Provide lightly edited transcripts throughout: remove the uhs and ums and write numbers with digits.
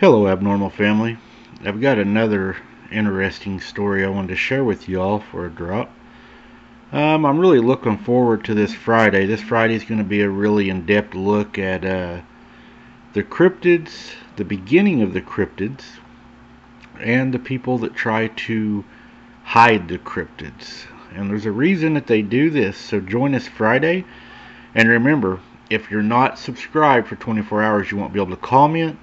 Hello, Abnormal Family. I've got another interesting story I wanted to share with you all for a drop. I'm really looking forward to this Friday. This Friday is going to be a really in-depth look at the cryptids, the beginning of the cryptids, and the people that try to hide the cryptids. And there's a reason that they do this, so join us Friday. And remember, if you're not subscribed for 24 hours, you won't be able to comment.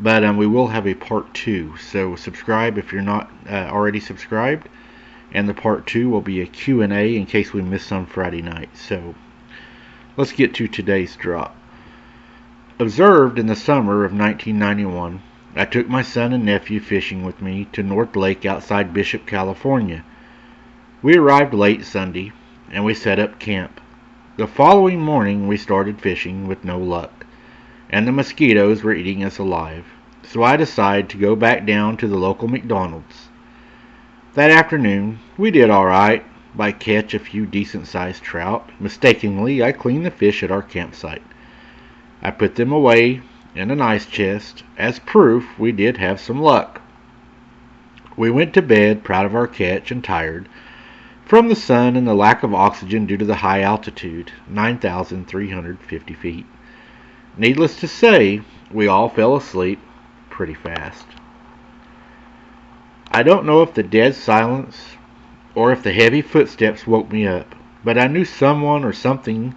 But we will have a part 2, so subscribe if you're not already subscribed, and the part 2 will be a Q&A in case we miss some Friday night. So let's get to today's drop. Observed in the summer of 1991, I took my son and nephew fishing with me to North Lake outside Bishop, California. We arrived late Sunday, and we set up camp. The following morning we started fishing with no luck, and the mosquitoes were eating us alive, so I decided to go back down to the local McDonald's. That afternoon, we did alright by catch a few decent-sized trout. Mistakenly, I cleaned the fish at our campsite. I put them away in an ice chest as proof we did have some luck. We went to bed proud of our catch and tired from the sun and the lack of oxygen due to the high altitude, 9,350 feet. Needless to say, we all fell asleep pretty fast. I don't know if the dead silence or if the heavy footsteps woke me up, but I knew someone or something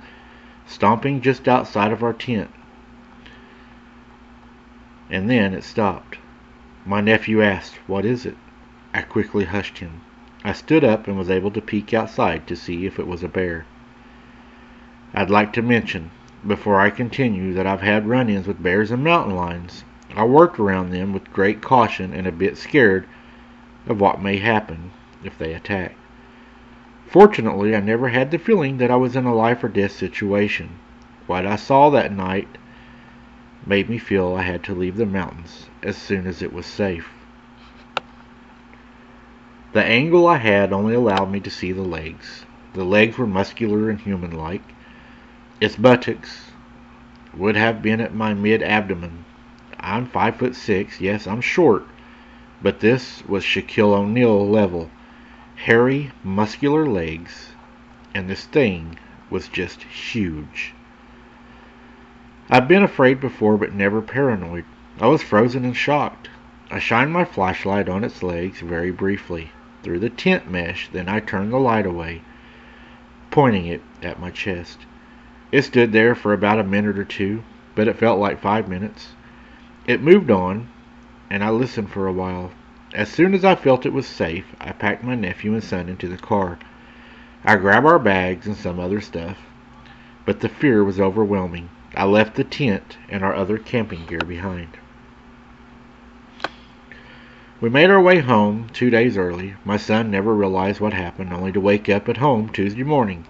stomping just outside of our tent. And then it stopped. My nephew asked, "What is it?" I quickly hushed him. I stood up and was able to peek outside to see if it was a bear. I'd like to mention, before I continue, that I've had run-ins with bears and mountain lions. I worked around them with great caution and a bit scared of what may happen if they attack. Fortunately, I never had the feeling that I was in a life or death situation. What I saw that night made me feel I had to leave the mountains as soon as it was safe. The angle I had only allowed me to see the legs. The legs were muscular and human-like. Its buttocks would have been at my mid-abdomen. I'm 5'6", yes, I'm short, but this was Shaquille O'Neal level. Hairy, muscular legs, and this thing was just huge. I've been afraid before, but never paranoid. I was frozen and shocked. I shined my flashlight on its legs very briefly through the tent mesh, then I turned the light away, pointing it at my chest. It stood there for about a minute or two, but it felt like 5 minutes. It moved on, and I listened for a while. As soon as I felt it was safe, I packed my nephew and son into the car. I grabbed our bags and some other stuff, but the fear was overwhelming. I left the tent and our other camping gear behind. We made our way home 2 days early. My son never realized what happened, only to wake up at home Tuesday morning.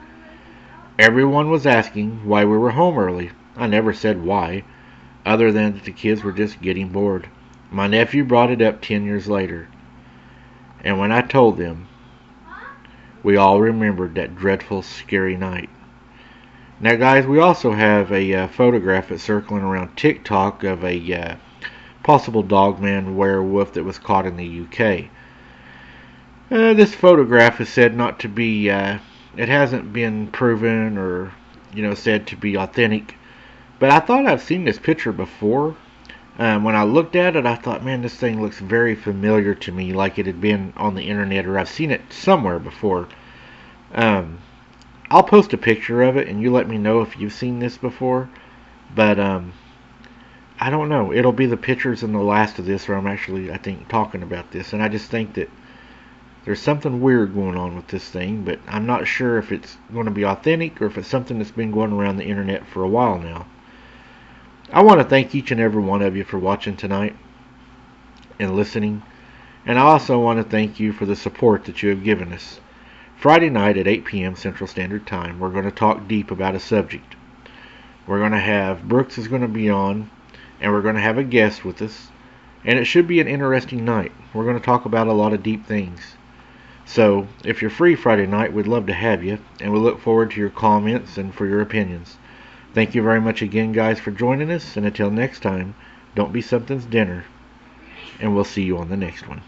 Everyone was asking why we were home early. I never said why, other than that the kids were just getting bored. My nephew brought it up 10 years later, and when I told them, we all remembered that dreadful, scary night. Now, guys, we also have a photograph that's circling around TikTok of a possible dogman werewolf that was caught in the UK. This photograph is said not to be, it hasn't been proven or, said to be authentic. But I thought I've seen this picture before. When I looked at it, I thought, man, this thing looks very familiar to me, like it had been on the internet or I've seen it somewhere before. I'll post a picture of it and you let me know if you've seen this before. But I don't know. It'll be the pictures in the last of this where I'm actually, I think, talking about this. And I just think that there's something weird going on with this thing, but I'm not sure if it's going to be authentic or if it's something that's been going around the internet for a while now. I want to thank each and every one of you for watching tonight and listening. And I also want to thank you for the support that you have given us. Friday night at 8 p.m. Central Standard Time, we're going to talk deep about a subject. We're going to have, Brooks is going to be on, and we're going to have a guest with us. And it should be an interesting night. We're going to talk about a lot of deep things. So, if you're free Friday night, we'd love to have you. And we look forward to your comments and for your opinions. Thank you very much again, guys, for joining us. And until next time, Don't be something's dinner. And we'll see you on the next one.